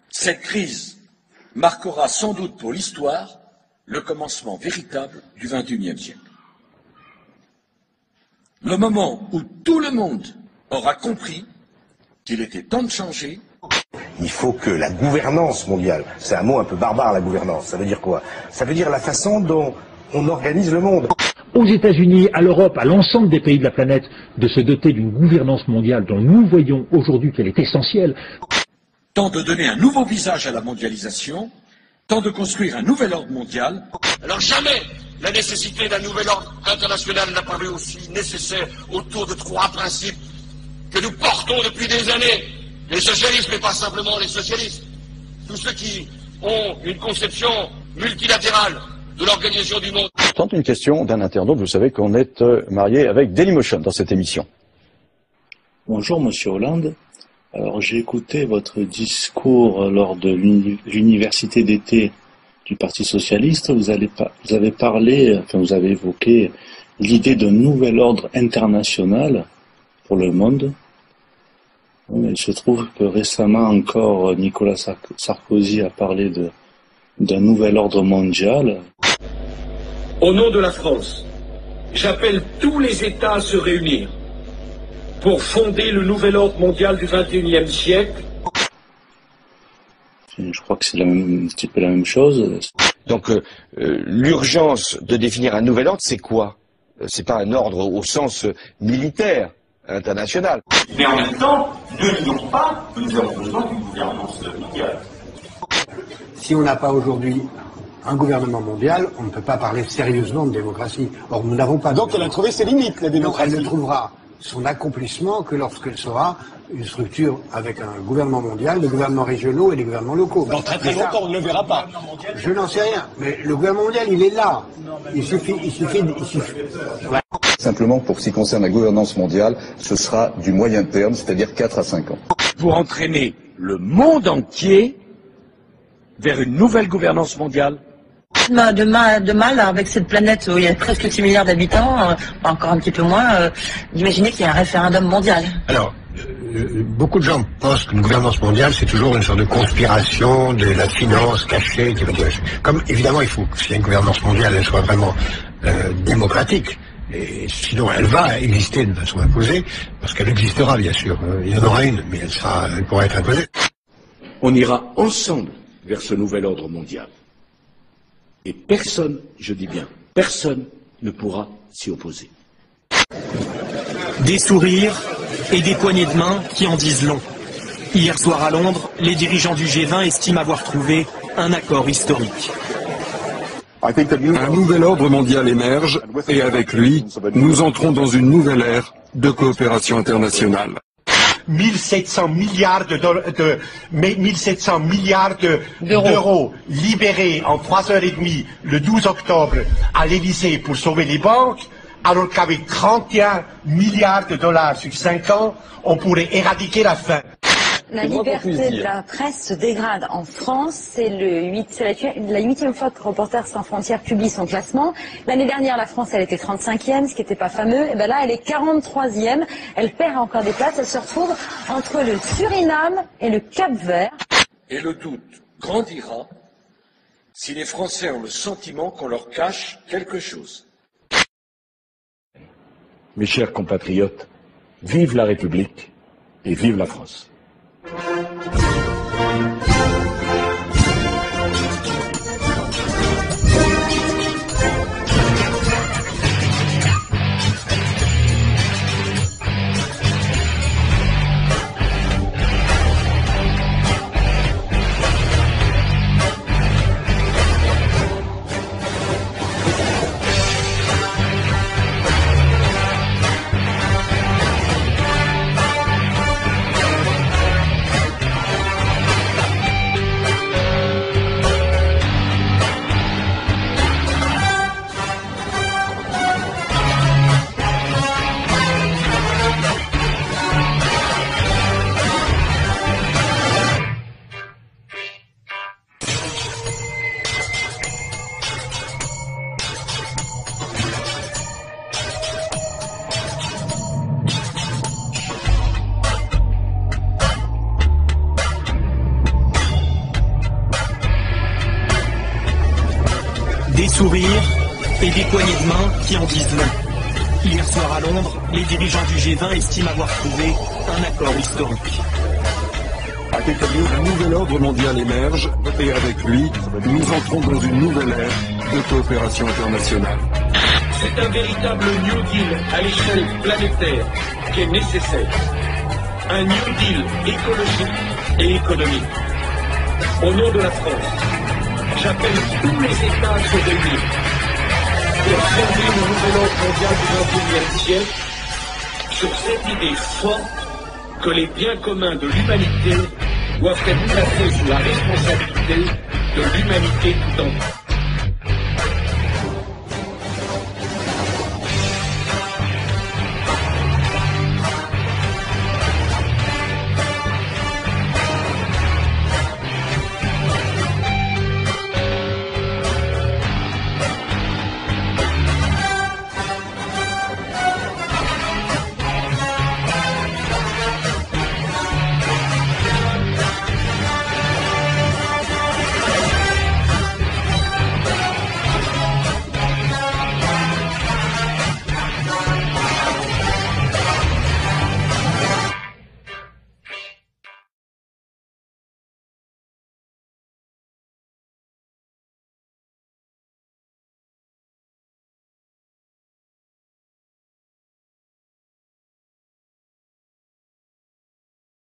Cette crise marquera sans doute pour l'histoire le commencement véritable du XXIe siècle. Le moment où tout le monde aura compris qu'il était temps de changer. Il faut que la gouvernance mondiale, c'est un mot un peu barbare la gouvernance, ça veut dire quoi? Ça veut dire la façon dont on organise le monde. Aux États-Unis, à l'Europe, à l'ensemble des pays de la planète, de se doter d'une gouvernance mondiale dont nous voyons aujourd'hui qu'elle est essentielle. Temps de donner un nouveau visage à la mondialisation, temps de construire un nouvel ordre mondial. Alors jamais la nécessité d'un nouvel ordre international n'a paru aussi nécessaire autour de trois principes que nous portons depuis des années. Les socialistes, mais pas simplement les socialistes. Tous ceux qui ont une conception multilatérale de l'organisation du monde. Tente une question d'un internaute. Vous savez qu'on est marié avec Dailymotion dans cette émission. Bonjour Monsieur Hollande. Alors j'ai écouté votre discours lors de l'université d'été du Parti socialiste. Vous avez parlé, enfin vous avez évoqué l'idée d'un nouvel ordre international pour le monde. Il se trouve que récemment encore Nicolas Sarkozy a parlé d'un nouvel ordre mondial. Au nom de la France, j'appelle tous les États à se réunir pour fonder le nouvel ordre mondial du XXIe siècle. Je crois que c'est un petit peu la même chose. Donc l'urgence de définir un nouvel ordre, c'est quoi? C'est pas un ordre au sens militaire, international. Mais en même temps, ne nions pas que nous avons besoin d'une gouvernance mondiale. Si on n'a pas aujourd'hui un gouvernement mondial, on ne peut pas parler sérieusement de démocratie. Or, nous n'avons pas. Donc elle a trouvé ses limites, la démocratie. Donc elle ne trouvera son accomplissement que lorsqu'elle sera une structure avec un gouvernement mondial, des gouvernements régionaux et des gouvernements locaux. Dans très très longtemps, on ne le verra pas. Je n'en sais rien, mais le gouvernement mondial, il est là. Il suffit. Ouais. Simplement, pour ce qui concerne la gouvernance mondiale, ce sera du moyen terme, c'est-à-dire 4 à 5 ans. Pour entraîner le monde entier vers une nouvelle gouvernance mondiale. De mal avec cette planète où il y a presque 6 milliards d'habitants, encore un petit peu moins, d'imaginer qu'il y a un référendum mondial. Alors, beaucoup de gens pensent qu'une gouvernance mondiale, c'est toujours une sorte de conspiration, de la finance cachée. Comme évidemment, il faut que si y a une gouvernance mondiale, elle soit vraiment démocratique. Et sinon, elle va exister de façon imposée, parce qu'elle existera, bien sûr. Il y en aura une, mais elle pourra être imposée. On ira ensemble vers ce nouvel ordre mondial. Et personne, je dis bien, personne ne pourra s'y opposer. Des sourires et des poignées de main qui en disent long. Hier soir à Londres, les dirigeants du G20 estiment avoir trouvé un accord historique. Un nouvel ordre mondial émerge et avec lui, nous entrons dans une nouvelle ère de coopération internationale. 1700 milliards d'euros libérés en 3 heures et demie le 12 octobre à l'Élysée pour sauver les banques, alors qu'avec 31 milliards de dollars sur 5 ans, on pourrait éradiquer la faim. La liberté de la presse se dégrade en France. C'est la 8e fois que Reporters sans frontières publie son classement. L'année dernière, la France, elle était 35e, ce qui n'était pas fameux. Et bien là, elle est 43e. Elle perd encore des places. Elle se retrouve entre le Suriname et le Cap-Vert. Et le doute grandira si les Français ont le sentiment qu'on leur cache quelque chose. Mes chers compatriotes, vive la République et vive la France. et des poignées de main qui en disent long. Hier soir à Londres, les dirigeants du G20 estiment avoir trouvé un accord historique. Un nouvel ordre mondial émerge et avec lui, nous entrons dans une nouvelle ère de coopération internationale. C'est un véritable New Deal à l'échelle planétaire qui est nécessaire. Un New Deal écologique et économique. Au nom de la France, j'appelle tous les États à se réunir pour former le nouvel ordre mondial du XXIe siècle sur cette idée forte que les biens communs de l'humanité doivent être placés sous la responsabilité de l'humanité tout entière.